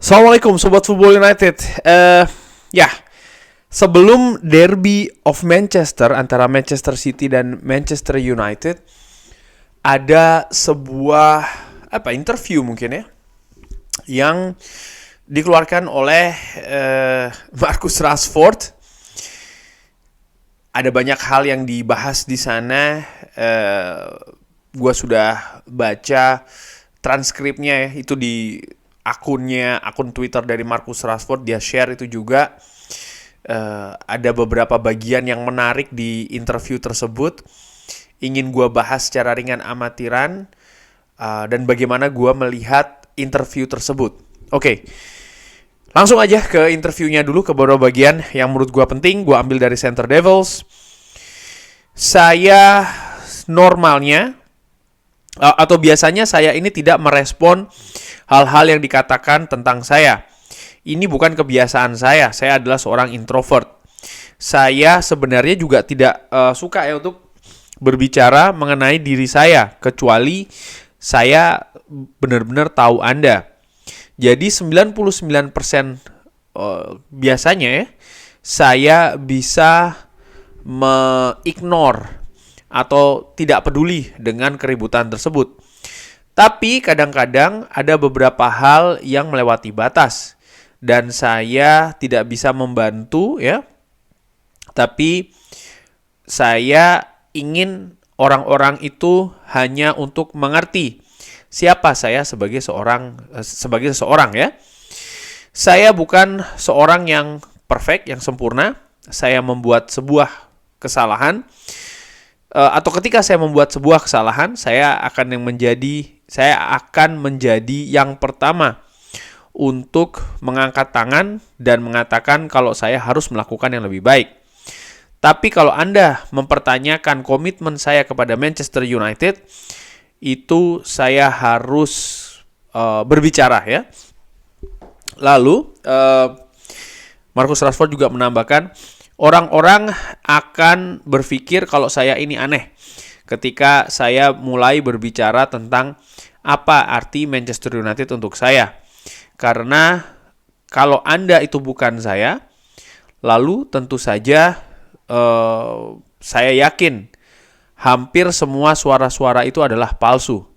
Assalamualaikum Sobat Football United. Ya, sebelum Derby of Manchester antara Manchester City dan Manchester United, ada sebuah interview mungkin ya, yang dikeluarkan oleh Marcus Rashford. Ada banyak hal yang dibahas di sana. Gua sudah baca transkripnya ya, itu di akun Twitter dari Marcus Rashford. Dia share itu juga. Ada beberapa bagian yang menarik di interview tersebut, ingin gue bahas secara ringan amatiran, dan bagaimana gue melihat interview tersebut. Oke, langsung aja ke interviewnya dulu, ke beberapa bagian yang menurut gue penting. Gue ambil dari Center Devils. Saya normalnya atau biasanya saya ini tidak merespon hal-hal yang dikatakan tentang saya. Ini bukan kebiasaan saya. Saya adalah seorang introvert. Saya sebenarnya juga tidak suka ya untuk berbicara mengenai diri saya, kecuali saya benar-benar tahu Anda. Jadi 99% biasanya ya, saya bisa me-ignore atau tidak peduli dengan keributan tersebut. Tapi kadang-kadang ada beberapa hal yang melewati batas dan saya tidak bisa membantu ya. Tapi saya ingin orang-orang itu hanya untuk mengerti siapa saya sebagai seseorang ya. Saya bukan seorang yang perfect, yang sempurna. Saya membuat sebuah kesalahan, atau ketika saya membuat sebuah kesalahan, saya akan menjadi yang pertama untuk mengangkat tangan dan mengatakan kalau saya harus melakukan yang lebih baik. Tapi kalau Anda mempertanyakan komitmen saya kepada Manchester United, itu saya harus berbicara ya. Lalu Marcus Rashford juga menambahkan, orang-orang akan berpikir kalau saya ini aneh ketika saya mulai berbicara tentang apa arti Manchester United untuk saya. Karena kalau Anda itu bukan saya, lalu tentu saja saya yakin hampir semua suara-suara itu adalah palsu.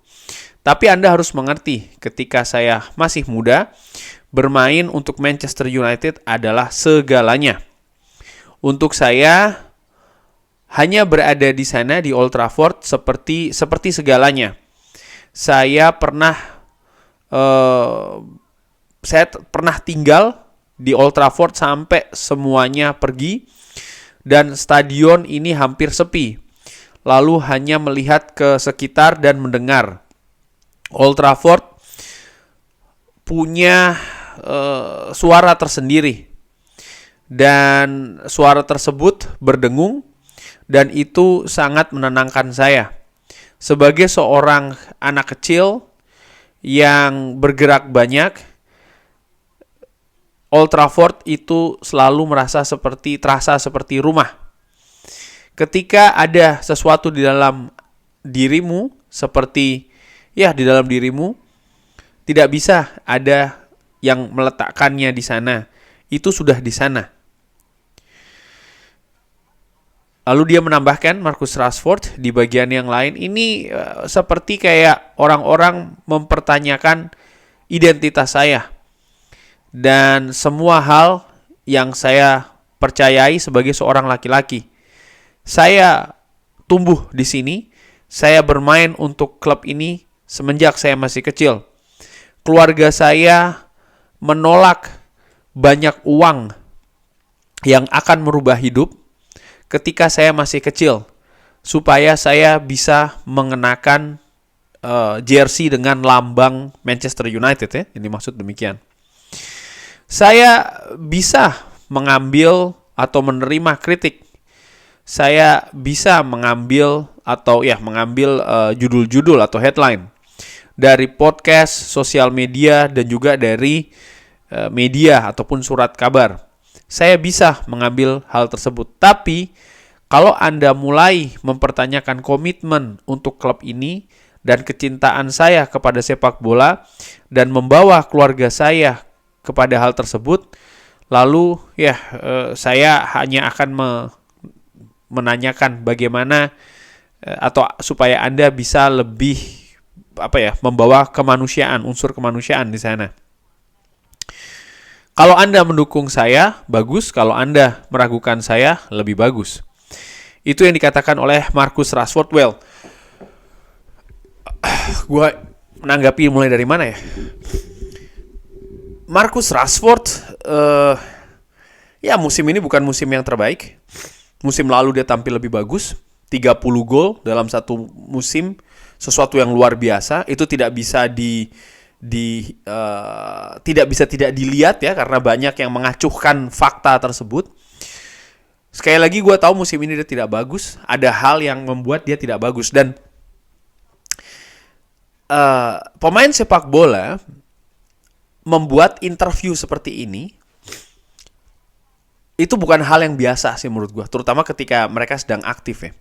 Tapi Anda harus mengerti, ketika saya masih muda, bermain untuk Manchester United adalah segalanya. Untuk saya, hanya berada di sana di Old Trafford seperti segalanya. Saya pernah tinggal di Old Trafford sampai semuanya pergi dan stadion ini hampir sepi. Lalu hanya melihat ke sekitar dan mendengar. Old Trafford punya suara tersendiri. Dan suara tersebut berdengung dan itu sangat menenangkan saya. Sebagai seorang anak kecil yang bergerak banyak, Old Trafford itu selalu terasa seperti rumah. Ketika ada sesuatu di dalam dirimu, di dalam dirimu, tidak bisa ada yang meletakkannya di sana. Itu sudah di sana. Lalu dia menambahkan, Marcus Rashford, di bagian yang lain, ini seperti kayak orang-orang mempertanyakan identitas saya. Dan semua hal yang saya percayai sebagai seorang laki-laki. Saya tumbuh di sini, saya bermain untuk klub ini semenjak saya masih kecil. Keluarga saya menolak banyak uang yang akan merubah hidup ketika saya masih kecil, supaya saya bisa mengenakan jersey dengan lambang Manchester United ya. Ini maksud demikian. Saya bisa mengambil atau menerima kritik. Saya bisa mengambil judul-judul atau headline dari podcast, sosial media, dan juga dari media ataupun surat kabar. Saya bisa mengambil hal tersebut. Tapi kalau Anda mulai mempertanyakan komitmen untuk klub ini dan kecintaan saya kepada sepak bola dan membawa keluarga saya kepada hal tersebut. Lalu saya hanya akan menanyakan bagaimana atau supaya Anda bisa lebih membawa kemanusiaan, unsur kemanusiaan di sana. Kalau Anda mendukung saya, bagus. Kalau Anda meragukan saya, lebih bagus. Itu yang dikatakan oleh Marcus Rashford. Well, gue menanggapi mulai dari mana ya? Marcus Rashford, musim ini bukan musim yang terbaik. Musim lalu dia tampil lebih bagus, 30 gol dalam satu musim, sesuatu yang luar biasa. Itu tidak bisa tidak dilihat ya, karena banyak yang mengacuhkan fakta tersebut. Sekali lagi gue tahu musim ini dia tidak bagus, ada hal yang membuat dia tidak bagus, dan pemain sepak bola membuat interview seperti ini itu bukan hal yang biasa sih menurut gue, terutama ketika mereka sedang aktif ya.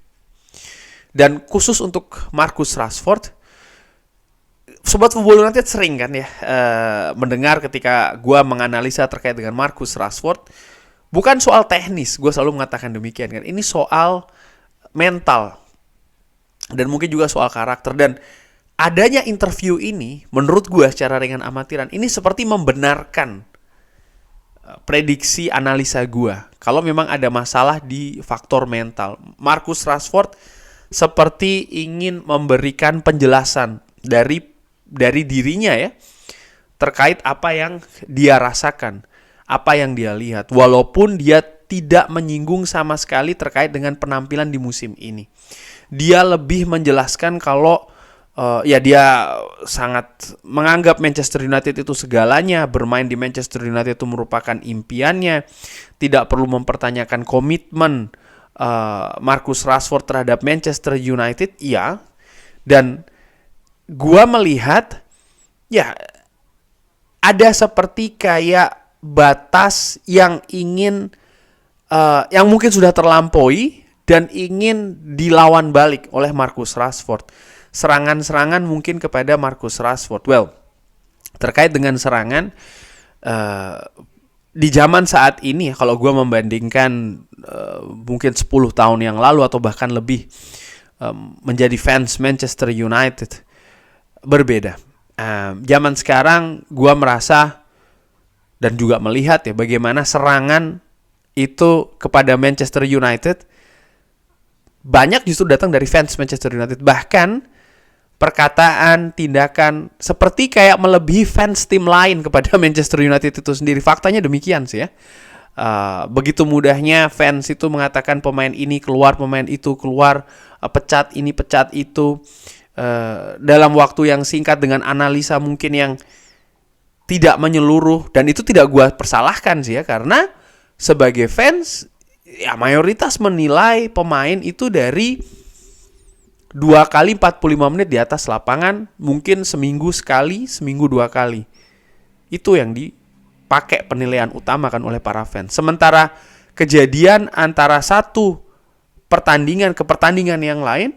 Dan khusus untuk Marcus Rashford, Sobat Football United sering kan ya mendengar ketika gue menganalisa terkait dengan Marcus Rashford, bukan soal teknis, gue selalu mengatakan demikian kan, ini soal mental dan mungkin juga soal karakter. Dan adanya interview ini, menurut gue secara ringan amatiran, ini seperti membenarkan prediksi analisa gue. Kalau memang ada masalah di faktor mental, Marcus Rashford seperti ingin memberikan penjelasan dari dirinya ya, terkait apa yang dia rasakan, apa yang dia lihat. Walaupun dia tidak menyinggung sama sekali terkait dengan penampilan di musim ini. Dia lebih menjelaskan kalau dia sangat menganggap Manchester United itu segalanya, bermain di Manchester United itu merupakan impiannya, tidak perlu mempertanyakan komitmen Marcus Rashford terhadap Manchester United, ya. Dan gua melihat ya ada seperti kayak batas yang ingin yang mungkin sudah terlampaui dan ingin dilawan balik oleh Marcus Rashford. Serangan-serangan mungkin kepada Marcus Rashford. Well, terkait dengan serangan di zaman saat ini, kalau gue membandingkan mungkin 10 tahun yang lalu atau bahkan lebih menjadi fans Manchester United, berbeda. Zaman sekarang gue merasa dan juga melihat ya bagaimana serangan itu kepada Manchester United banyak justru datang dari fans Manchester United. Bahkan perkataan, tindakan seperti kayak melebihi fans tim lain kepada Manchester United itu sendiri. Faktanya demikian sih ya. Begitu mudahnya fans itu mengatakan pemain ini keluar, pemain itu keluar, pecat ini, pecat itu, dalam waktu yang singkat dengan analisa mungkin yang tidak menyeluruh. Dan itu tidak gue persalahkan sih ya, karena sebagai fans ya mayoritas menilai pemain itu dari 2 kali 45 menit di atas lapangan, mungkin seminggu sekali, seminggu 2 kali. Itu yang dipakai penilaian utama kan oleh para fans. Sementara kejadian antara satu pertandingan ke pertandingan yang lain,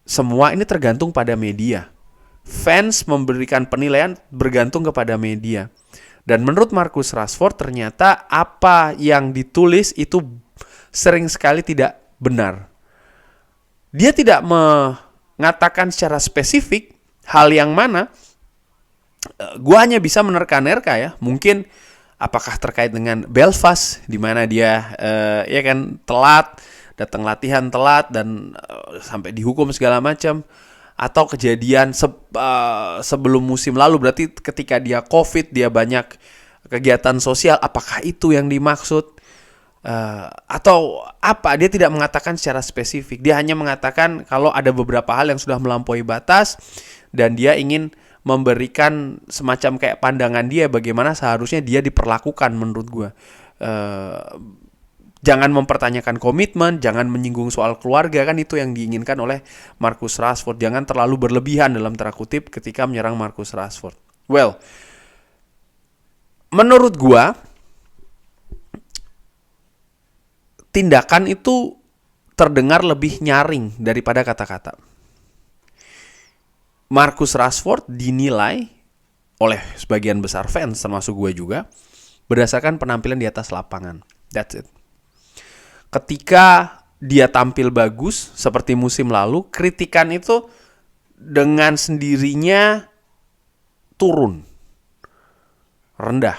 semua ini tergantung pada media. Fans memberikan penilaian bergantung kepada media. Dan menurut Marcus Rashford, ternyata apa yang ditulis itu sering sekali tidak benar. Dia tidak mengatakan secara spesifik hal yang mana. Gua hanya bisa menerka-nerka ya. Mungkin apakah terkait dengan Belfast, di mana dia telat, datang latihan telat dan sampai dihukum segala macam. Atau kejadian sebelum musim lalu, berarti ketika dia COVID, dia banyak kegiatan sosial. Apakah itu yang dimaksud? Atau apa? Dia tidak mengatakan secara spesifik. Dia hanya mengatakan kalau ada beberapa hal yang sudah melampaui batas dan dia ingin memberikan semacam kayak pandangan dia bagaimana seharusnya dia diperlakukan menurut gue. Jangan mempertanyakan komitmen, jangan menyinggung soal keluarga, kan itu yang diinginkan oleh Marcus Rashford. Jangan terlalu berlebihan dalam tanda kutip ketika menyerang Marcus Rashford. Well, menurut gue tindakan itu terdengar lebih nyaring daripada kata-kata. Marcus Rashford dinilai oleh sebagian besar fans termasuk gue juga berdasarkan penampilan di atas lapangan. That's it. Ketika dia tampil bagus seperti musim lalu, kritikan itu dengan sendirinya turun, rendah.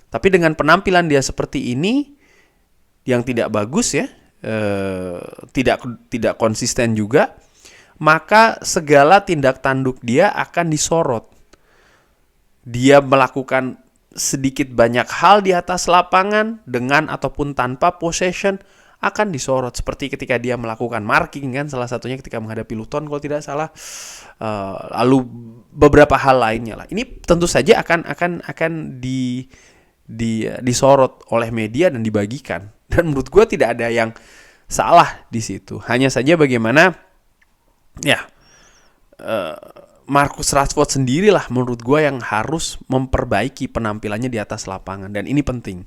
Tapi dengan penampilan dia seperti ini yang tidak bagus ya, tidak konsisten juga, maka segala tindak tanduk dia akan disorot. Dia melakukan sedikit banyak hal di atas lapangan dengan ataupun tanpa possession akan disorot, seperti ketika dia melakukan marking kan, salah satunya ketika menghadapi Luton kalau tidak salah, lalu beberapa hal lainnya lah. Ini tentu saja akan disorot oleh media dan dibagikan, dan menurut gue tidak ada yang salah di situ. Hanya saja bagaimana ya Marcus Rashford sendirilah menurut gue yang harus memperbaiki penampilannya di atas lapangan, dan ini penting.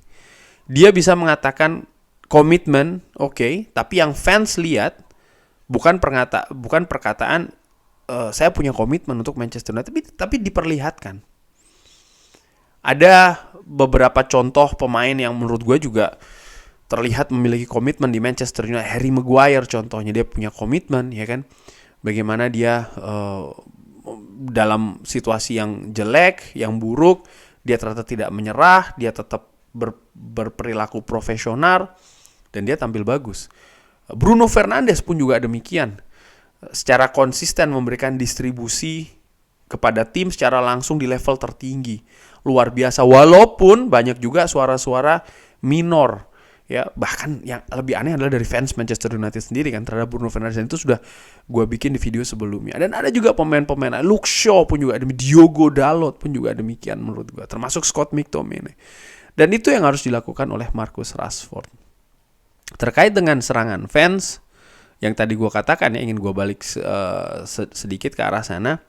Dia bisa mengatakan komitmen, oke, tapi yang fans lihat bukan perkataan saya punya komitmen untuk Manchester United, tapi diperlihatkan. Ada beberapa contoh pemain yang menurut gue juga terlihat memiliki komitmen di Manchester United. Harry Maguire contohnya, dia punya komitmen, ya kan? Bagaimana dia dalam situasi yang jelek, yang buruk, dia ternyata tidak menyerah, dia tetap berperilaku profesional, dan dia tampil bagus. Bruno Fernandes pun juga demikian. Secara konsisten memberikan distribusi kepada tim secara langsung di level tertinggi. Luar biasa, walaupun banyak juga suara-suara minor. Ya, bahkan yang lebih aneh adalah dari fans Manchester United sendiri kan terhadap Bruno Fernandes, dan itu sudah gue bikin di video sebelumnya. Dan ada juga pemain-pemain, Luke Shaw pun juga, Diogo Dalot pun juga demikian menurut gue, termasuk Scott McTominay. Dan itu yang harus dilakukan oleh Marcus Rashford. Terkait dengan serangan fans yang tadi gue katakan ya, ingin gue balik sedikit ke arah sana.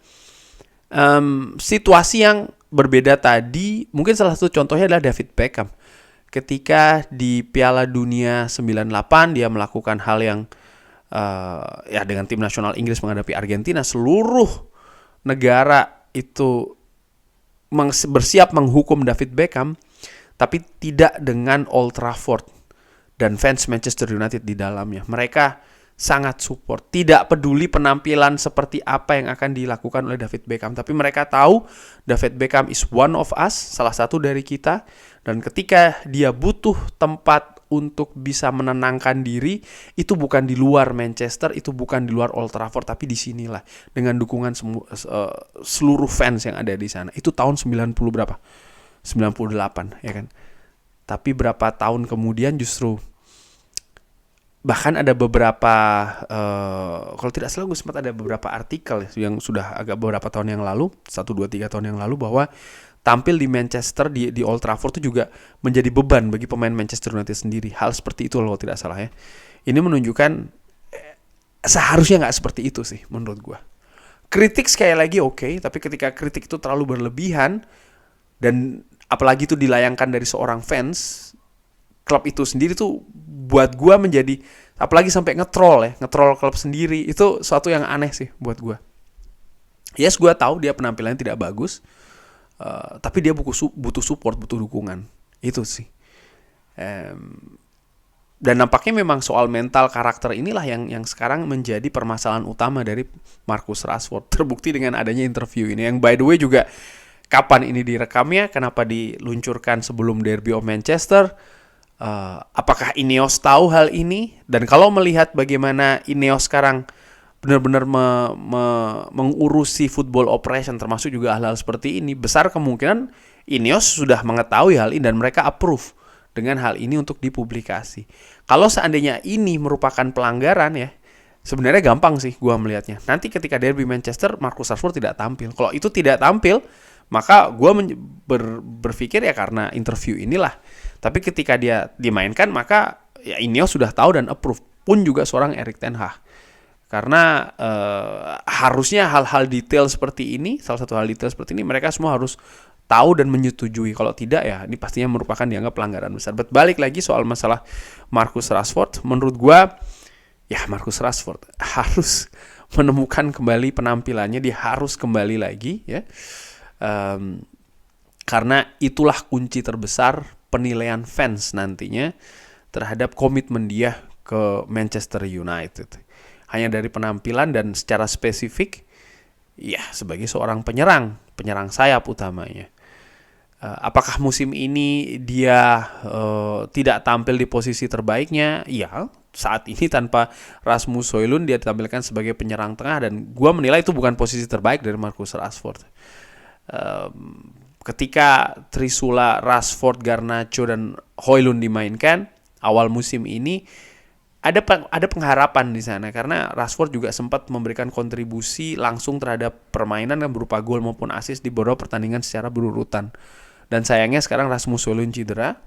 Situasi yang berbeda tadi, mungkin salah satu contohnya adalah David Beckham. Ketika di Piala Dunia 98 dia melakukan hal yang ya dengan tim nasional Inggris menghadapi Argentina, seluruh negara itu bersiap menghukum David Beckham, tapi tidak dengan Old Trafford dan fans Manchester United di dalamnya. Mereka sangat support, tidak peduli penampilan seperti apa yang akan dilakukan oleh David Beckham, tapi mereka tahu David Beckham is one of us, salah satu dari kita, dan ketika dia butuh tempat untuk bisa menenangkan diri, itu bukan di luar Manchester, itu bukan di luar Old Trafford, tapi di sinilah dengan dukungan seluruh fans yang ada di sana. Itu tahun 90 berapa? 98, ya kan? Tapi berapa tahun kemudian justru bahkan ada beberapa kalau tidak salah gue sempat ada beberapa artikel yang sudah agak beberapa tahun yang lalu, 1, 2, 3 tahun yang lalu, bahwa tampil di Manchester di Old Trafford itu juga menjadi beban bagi pemain Manchester United sendiri. Hal seperti itu kalau tidak salah ya. Ini menunjukkan seharusnya nggak seperti itu sih menurut gue. Kritik sekali lagi oke, tapi ketika kritik itu terlalu berlebihan dan apalagi itu dilayangkan dari seorang fans klub itu sendiri, tuh buat gue menjadi, apalagi sampai ngetrol klub sendiri, itu suatu yang aneh sih buat gue. Yes, gue tahu dia penampilannya tidak bagus, tapi dia butuh support, butuh dukungan, itu sih. Dan nampaknya memang soal mental karakter inilah yang sekarang menjadi permasalahan utama dari Marcus Rashford. Terbukti dengan adanya interview ini, yang by the way juga kapan ini direkamnya, kenapa diluncurkan sebelum Derby of Manchester. Apakah Ineos tahu hal ini? Dan kalau melihat bagaimana Ineos sekarang benar-benar mengurusi football operation, termasuk juga hal-hal seperti ini, besar kemungkinan Ineos sudah mengetahui hal ini dan mereka approve dengan hal ini untuk dipublikasi. Kalau seandainya ini merupakan pelanggaran ya, sebenarnya gampang sih gue melihatnya. Nanti ketika Derby Manchester, Marcus Rashford tidak tampil. Kalau itu tidak tampil, maka gue berpikir ya karena interview inilah. Tapi ketika dia dimainkan, maka ya Ineos sudah tahu dan approve. Pun juga seorang Erik ten Hag. Karena harusnya hal-hal detail seperti ini, salah satu hal detail seperti ini, mereka semua harus tahu dan menyetujui. Kalau tidak ya ini pastinya merupakan dianggap pelanggaran besar. Balik lagi soal masalah Marcus Rashford, menurut gue ya Marcus Rashford harus menemukan kembali penampilannya, dia harus kembali lagi ya. Karena itulah kunci terbesar penilaian fans nantinya terhadap komitmen dia ke Manchester United. Hanya dari penampilan dan secara spesifik, ya sebagai seorang penyerang sayap utamanya. Apakah musim ini dia tidak tampil di posisi terbaiknya? Ya, saat ini tanpa Rasmus Højlund dia ditampilkan sebagai penyerang tengah, dan gue menilai itu bukan posisi terbaik dari Marcus Rashford. Ketika Trisula, Rashford, Garnacho, dan Højlund dimainkan awal musim ini, ada pengharapan di sana karena Rashford juga sempat memberikan kontribusi langsung terhadap permainan yang berupa gol maupun assist di beberapa pertandingan secara berurutan. Dan sayangnya sekarang Rasmus Højlund cedera,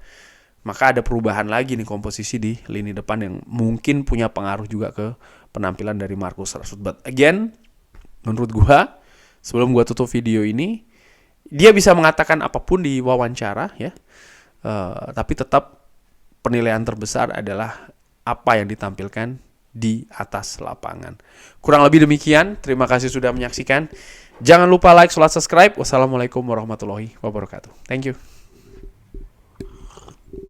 maka ada perubahan lagi nih komposisi di lini depan yang mungkin punya pengaruh juga ke penampilan dari Marcus Rashford. But again, menurut gua, sebelum gua tutup video ini, dia bisa mengatakan apapun di wawancara ya, tapi tetap penilaian terbesar adalah apa yang ditampilkan di atas lapangan. Kurang lebih demikian. Terima kasih sudah menyaksikan. Jangan lupa like, subscribe. Wassalamualaikum warahmatullahi wabarakatuh. Thank you.